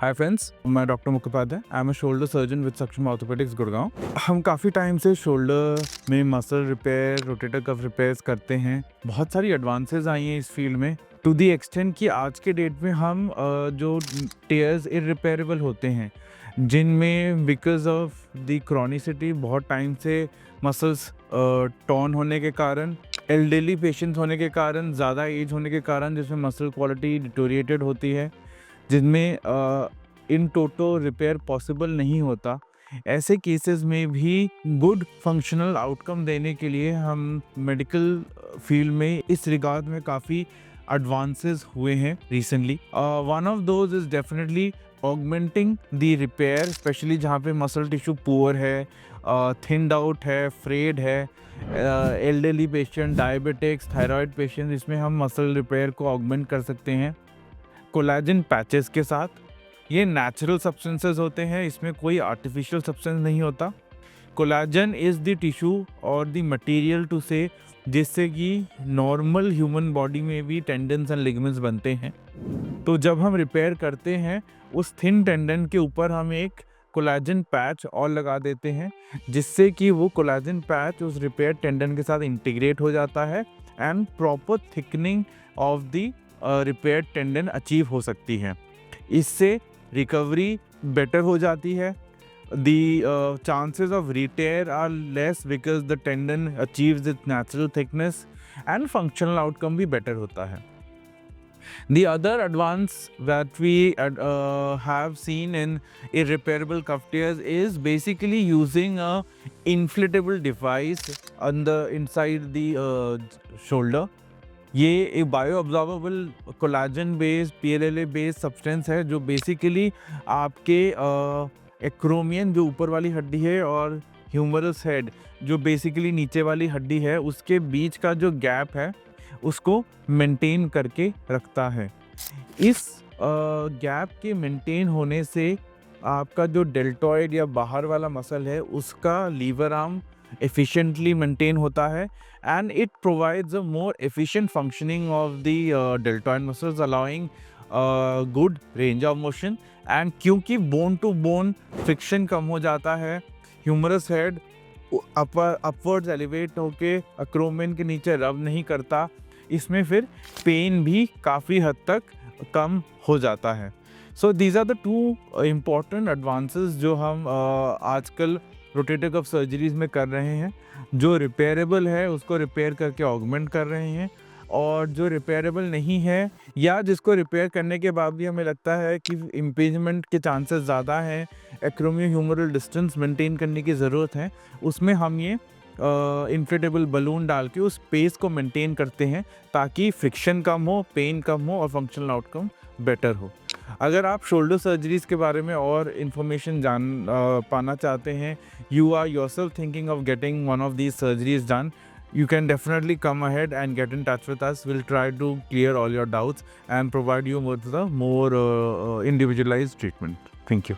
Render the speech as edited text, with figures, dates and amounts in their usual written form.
Hi friends, मैं doctor Mukhopadhyay. I am a shoulder surgeon with सक्षम orthopaedics Gurgaon. हम काफ़ी टाइम से शोल्डर में muscle repair, rotator cuff repairs करते हैं। बहुत सारी एडवांसेस आई हैं इस फील्ड में, टू दी एक्सटेंट कि आज के डेट में हम जो टेयर्स इररिपेयरेबल होते हैं, जिनमें बिकॉज ऑफ द क्रॉनिसिटी बहुत टाइम से मसल्स टॉर्न होने के कारण, एल्डरली पेशेंट्स होने के कारण, ज़्यादा एज होने के कारण जिसमें मसल क्वालिटी डिटोरिएटेड होती है, जिनमें इन टोटो रिपेयर पॉसिबल नहीं होता। ऐसे केसेस में भी गुड फंक्शनल आउटकम देने के लिए हम मेडिकल फील्ड में इस रिगार्ड में काफ़ी एडवांसेस हुए हैं recently. One of those is definitely augmenting the repair, specially जहाँ पे मसल टिश्यू पुअर है, थिन्ड आउट है, फ्रेड है, elderly patient, diabetics, thyroid patient, इसमें हम मसल रिपेयर को ऑगमेंट कर सकते हैं कोलेजन पैचेस के साथ। ये नेचुरल सब्सटेंसेस होते हैं, इसमें कोई आर्टिफिशियल सब्सटेंस नहीं होता। कोलेजन इज़ द टिश्यू और द मटेरियल टू से जिससे कि नॉर्मल ह्यूमन बॉडी में भी टेंडन्स एंड लिगामेंट्स बनते हैं। तो जब हम रिपेयर करते हैं, उस थिन टेंडन के ऊपर हम एक कोलेजन पैच और लगा देते हैं, जिससे कि वो कोलेजन पैच उस रिपेयर टेंडन के साथ इंटीग्रेट हो जाता है and proper thickening of the repair tendon achieve हो सकती है। इससे रिकवरी बेटर हो जाती है। The chances of retear are less because the tendon achieves its natural thickness and functional outcome भी बेटर होता है। The other advance that we have seen in irreparable cuff tears is basically using a inflatable device on the inside the shoulder. ये एक bio absorbable collagen based PLLA based substance है, जो basically आपके acromion जो ऊपर वाली हड्डी है और ह्यूमरस हेड जो बेसिकली नीचे वाली हड्डी है, उसके बीच का जो गैप है उसको मेंटेन करके रखता है। इस गैप के मेंटेन होने से आपका जो डेल्टॉइड या बाहर वाला मसल है उसका लीवर आर्म efficiently मेंटेन होता है and it provides a more efficient functioning of the deltoid muscles, allowing good range of motion। and क्योंकि bone to bone friction कम हो जाता है, ह्यूमरस हेड अपवर्ड्स एलिवेट होके अक्रोमियन के नीचे रब नहीं करता, इसमें फिर पेन भी काफ़ी हद तक कम हो जाता है। So these are the two important advances जो हम आजकल रोटेटर कफ सर्जरीज में कर रहे हैं। जो रिपेयरेबल है उसको रिपेयर करके ऑगमेंट कर रहे हैं, और जो रिपेयरेबल नहीं है या जिसको रिपेयर करने के बाद भी हमें लगता है कि इम्पेजमेंट के चांसेस ज़्यादा हैं, एक्रोमियो ह्यूमरल डिस्टेंस मेंटेन करने की ज़रूरत है, उसमें हम ये इन्फ्लेटेबल बलून डाल के उस स्पेस को मेंटेन करते हैं ताकि फ्रिक्शन कम हो, पेन कम हो और फंक्शनल आउटकम बेटर हो। अगर आप शोल्डर सर्जरीज के बारे में और इन्फॉर्मेशन पाना चाहते हैं, you are yourself thinking of getting one of these surgeries done, you can definitely come ahead and get in touch with us. We'll try to clear all your doubts and provide you with the more individualized treatment. Thank you.